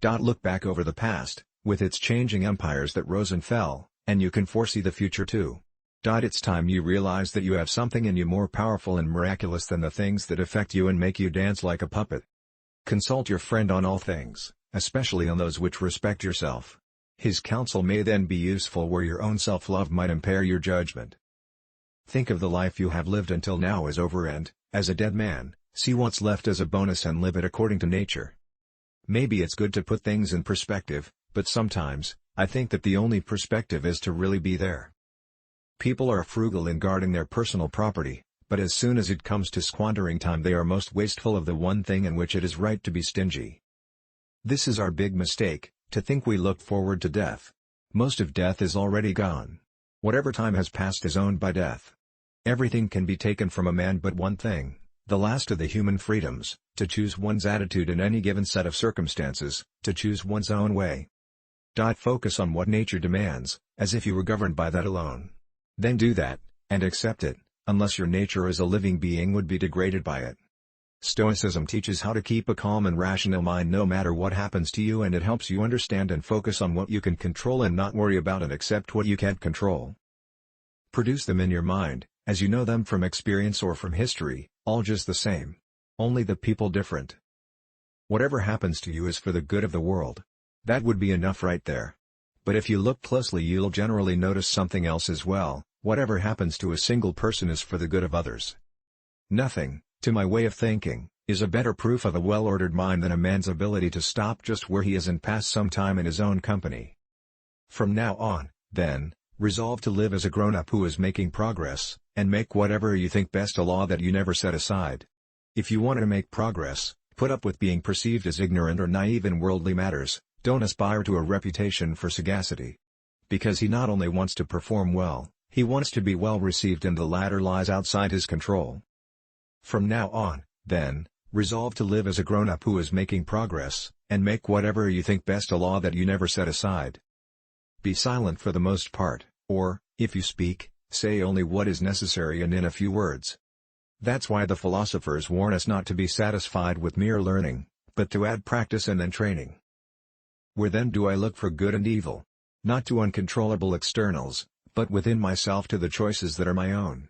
Look back over the past, with its changing empires that rose and fell, and you can foresee the future too. It's time you realize that you have something in you more powerful and miraculous than the things that affect you and make you dance like a puppet. Consult your friend on all things, especially on those which respect yourself. His counsel may then be useful where your own self-love might impair your judgment. Think of the life you have lived until now as over and, as a dead man, see what's left as a bonus and live it according to nature. Maybe it's good to put things in perspective, but sometimes, I think that the only perspective is to really be there. People are frugal in guarding their personal property, but as soon as it comes to squandering time they are most wasteful of the one thing in which it is right to be stingy. This is our big mistake, to think we look forward to death. Most of death is already gone. Whatever time has passed is owned by death. Everything can be taken from a man but one thing, the last of the human freedoms, to choose one's attitude in any given set of circumstances, to choose one's own way. Focus on what nature demands, as if you were governed by that alone. Then do that, and accept it, unless your nature as a living being would be degraded by it. Stoicism teaches how to keep a calm and rational mind no matter what happens to you, and it helps you understand and focus on what you can control and not worry about and accept what you can't control. Produce them in your mind, as you know them from experience or from history, all just the same. Only the people different. Whatever happens to you is for the good of the world. That would be enough right there. But if you look closely you'll generally notice something else as well. Whatever happens to a single person is for the good of others. Nothing, to my way of thinking, is a better proof of a well-ordered mind than a man's ability to stop just where he is and pass some time in his own company. From now on, then, resolve to live as a grown-up who is making progress, and make whatever you think best a law that you never set aside. If you want to make progress, put up with being perceived as ignorant or naive in worldly matters, don't aspire to a reputation for sagacity. Because he not only wants to perform well, he wants to be well received, and the latter lies outside his control. From now on, then, resolve to live as a grown-up who is making progress, and make whatever you think best a law that you never set aside. Be silent for the most part, or, if you speak, say only what is necessary and in a few words. That's why the philosophers warn us not to be satisfied with mere learning, but to add practice and then training. Where then do I look for good and evil? Not to uncontrollable externals, but within myself to the choices that are my own.